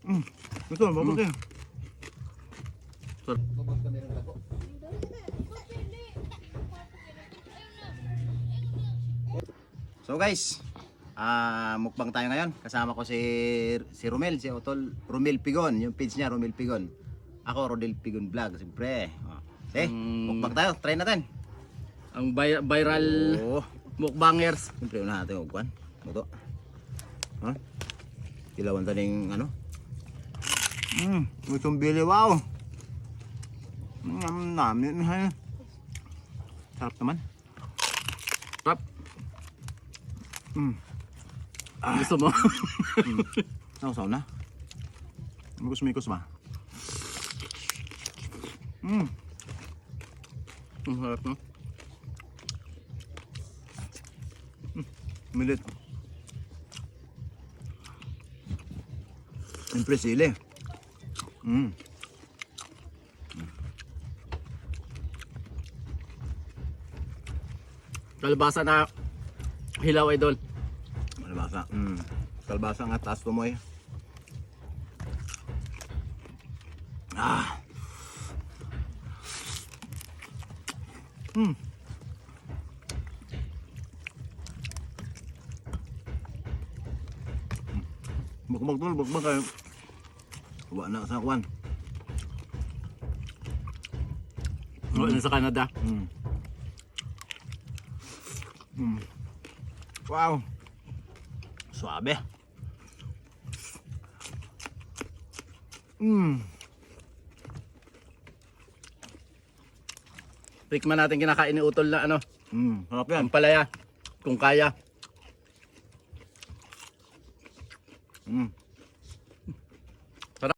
Ito, mabuti. So guys, mukbang tayo ngayon. Kasama ko si Romel, si Otol Romel Pigon, yung page niya Romel Pigon. Ako Rodel Pigon Vlog, siyempre. Mukbang tayo, try natin. Ang viral mukbangers. Siyempre una natin magkuhan. Ito. Tilawan taning ano. Itong bili, wow. Namin ha. Sarap naman. Sarap. Gusto mo? Sausaw na. Mikos-mikos ba? Ang sarap, no? Milit. Siyempre sili. Kalbasa na hilaw, idol. Kalbasa. Kalbasa nga taas tumoy. Bakbak kayo. Huwag na sa kwan. Wala sa Canada. Wow. Suabe. Tikman natin kinakain ni Utol na ano. Sarap yan. Ang palaya. Kung kaya.